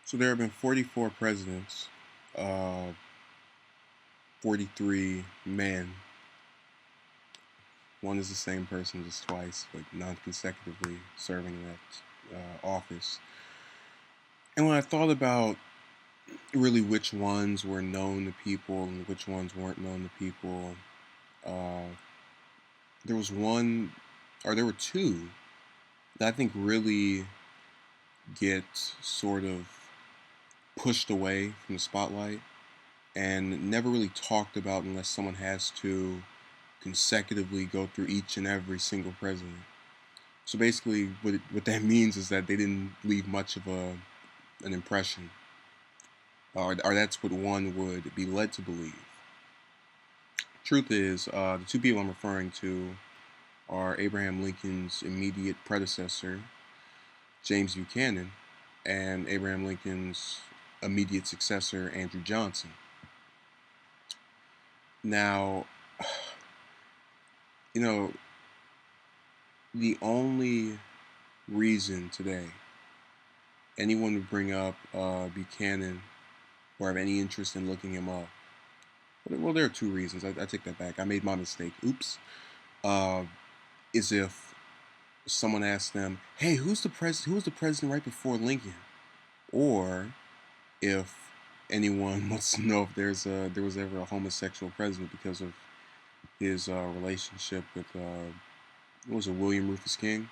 So there have been 44 presidents, uh, 43 men. One is the same person just twice, but non-consecutively serving in that office. And when I thought about really which ones were known to people and which ones weren't known to people, uh, there was one, or there were two, that I think really get sort of pushed away from the spotlight and never really talked about unless someone has to consecutively go through each and every single president. So basically, what that means is that they didn't leave much of an impression, or that's what one would be led to believe. Truth is, the two people I'm referring to are Abraham Lincoln's immediate predecessor, James Buchanan, and Abraham Lincoln's immediate successor, Andrew Johnson. Now, you know, the only reason today anyone would bring up Buchanan or have any interest in looking him up, well, there are two reasons. I take that back. I made my mistake. Oops. Uh, is if someone asks them, "Hey, who's the president? Who was the president right before Lincoln?" Or if anyone wants to know if there was ever a homosexual president because of his relationship with what was it, William Rufus King,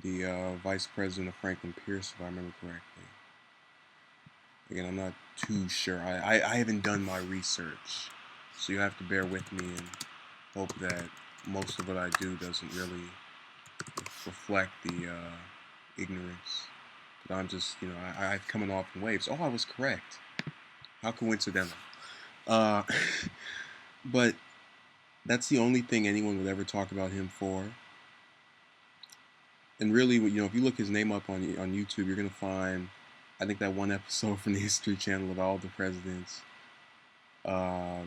the vice president of Franklin Pierce, if I remember correctly. Again, I'm not too sure. I haven't done my research, so you have to bear with me and hope that most of what I do doesn't really reflect the ignorance. But I'm just, I've coming off in waves. Oh, I was correct. How coincidental. Uh, but that's the only thing anyone would ever talk about him for. And really, if you look his name up on YouTube, you're gonna find, I think, that one episode from the History Channel of all the presidents, uh,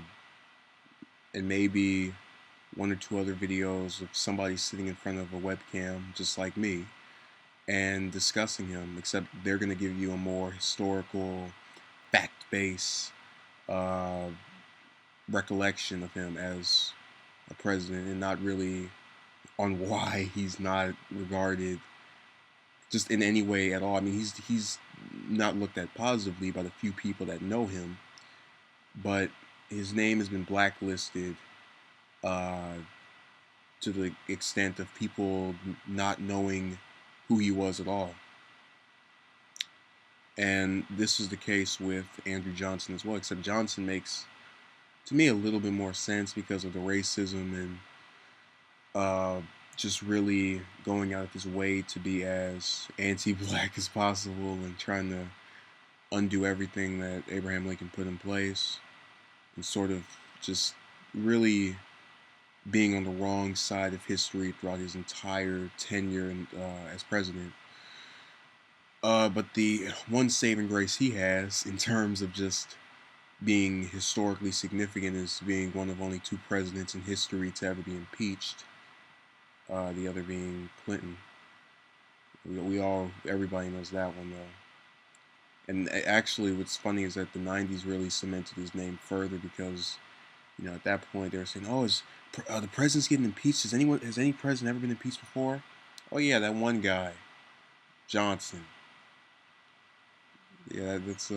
and maybe one or two other videos of somebody sitting in front of a webcam, just like me, and discussing him. Except they're gonna give you a more historical, fact-based recollection of him as a president, and not really on why he's not regarded just in any way at all. I mean, he's not looked at positively by the few people that know him, but his name has been blacklisted uh, to the extent of people not knowing who he was at all. And this is the case with Andrew Johnson as well, except Johnson makes, to me, a little bit more sense because of the racism and just really going out of his way to be as anti-black as possible and trying to undo everything that Abraham Lincoln put in place, and sort of just really being on the wrong side of history throughout his entire tenure as president. But the one saving grace he has in terms of just being historically significant is being one of only two presidents in history to ever be impeached. The other being Clinton. Everybody knows that one though. And actually, what's funny is that the '90s really cemented his name further because, at that point they were saying, "Oh, the president's getting impeached? Has any president ever been impeached before?" Oh yeah, that one guy, Johnson. Yeah, that's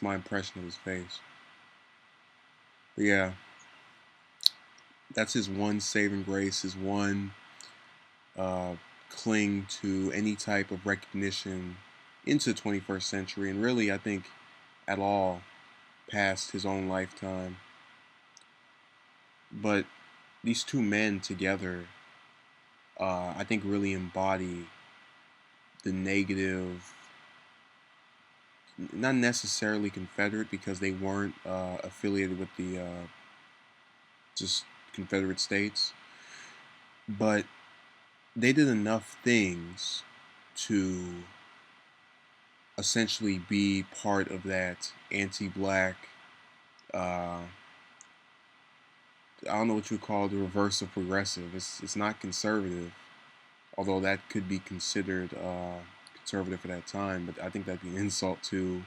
my impression of his face. But yeah, that's his one saving grace, his one cling to any type of recognition into the 21st century, and really, I think, at all past his own lifetime. But these two men together, I think, really embody the negative, not necessarily Confederate because they weren't affiliated with the just Confederate States, but they did enough things to essentially be part of that anti-black, I don't know what you would call the reverse of progressive. It's not conservative, although that could be considered conservative for that time, but I think that'd be an insult to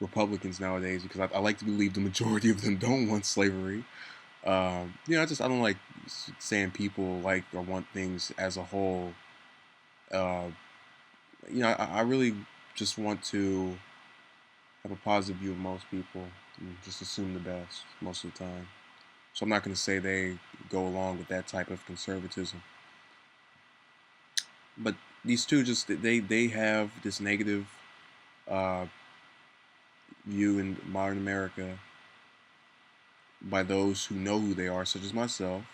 Republicans nowadays because I like to believe the majority of them don't want slavery. I don't like saying people like or want things as a whole. Uh, I really just want to have a positive view of most people and just assume the best most of the time. So I'm not going to say they go along with that type of conservatism. But these two they have this negative uh, view in modern America by those who know who they are, such as myself.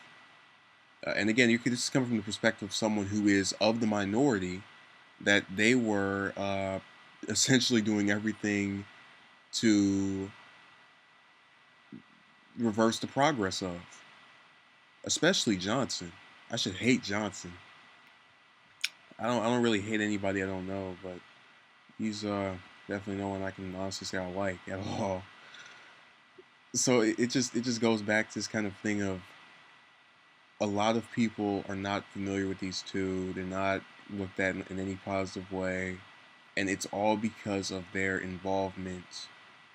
And again, this is coming from the perspective of someone who is of the minority that they were essentially doing everything to reverse the progress of, especially Johnson. I should hate Johnson. I don't really hate anybody I don't know, but he's definitely no one I can honestly say I like at all. So it just goes back to this kind of thing of a lot of people are not familiar with these two. They're not looked at in any positive way, and it's all because of their involvement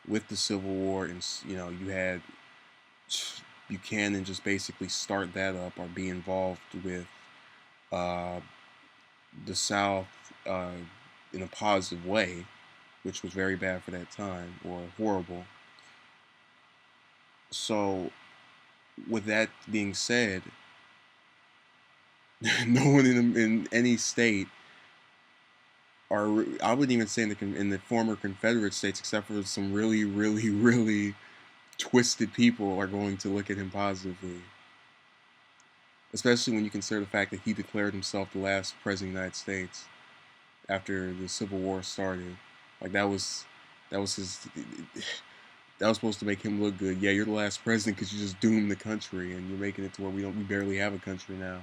with the Civil War. And you had Buchanan just basically start that up or be involved with uh, the South uh, in a positive way, which was very bad for that time or horrible. So, with that being said, no one in any state, or I wouldn't even say in the former Confederate states, except for some really, really, really twisted people, are going to look at him positively. Especially when you consider the fact that he declared himself the last president of the United States after the Civil War started. Like that was his that was supposed to make him look good. Yeah, you're the last president because you just doomed the country and you're making it to where we barely have a country now,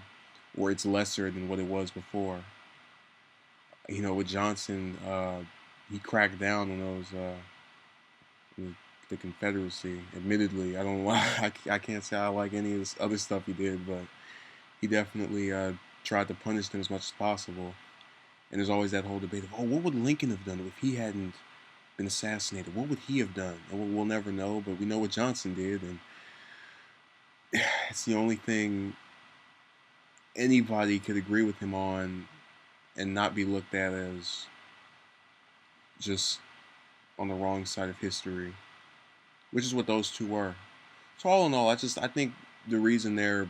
or it's lesser than what it was before. With Johnson, he cracked down on the Confederacy. Admittedly, I don't I can't say I like any of this other stuff he did, but he definitely tried to punish them as much as possible. And there's always that whole debate of, oh, what would Lincoln have done if he hadn't been assassinated? What would he have done? And we'll never know, but we know what Johnson did, and it's the only thing anybody could agree with him on and not be looked at as just on the wrong side of history, which is what those two were. So all in all, I think the reason they're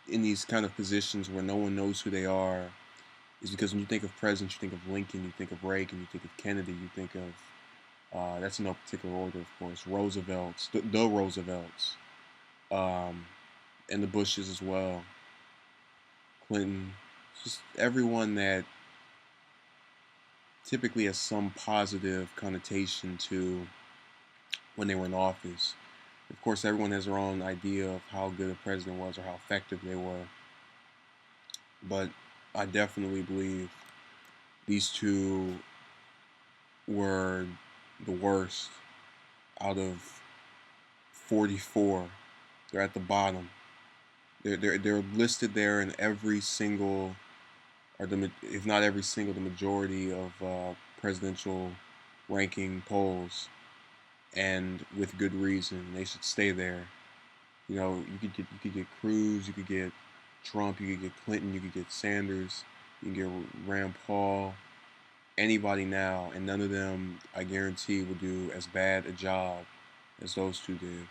in these kind of positions where no one knows who they are is because when you think of presidents, you think of Lincoln, you think of Reagan, you think of Kennedy, you think of that's in no particular order, of course. Roosevelt's, the Roosevelts, um, and the Bushes as well. Clinton, just everyone that typically has some positive connotation to when they were in office. Of course, everyone has their own idea of how good a president was or how effective they were. But I definitely believe these two were the worst out of 44. They're at the bottom. They're listed there in every single, or if not every single, the majority of presidential ranking polls, and with good reason. They should stay there. You could get Cruz, you could get Trump, you could get Clinton, you could get Sanders, you can get Rand Paul, anybody now, and none of them, I guarantee, will do as bad a job as those two did.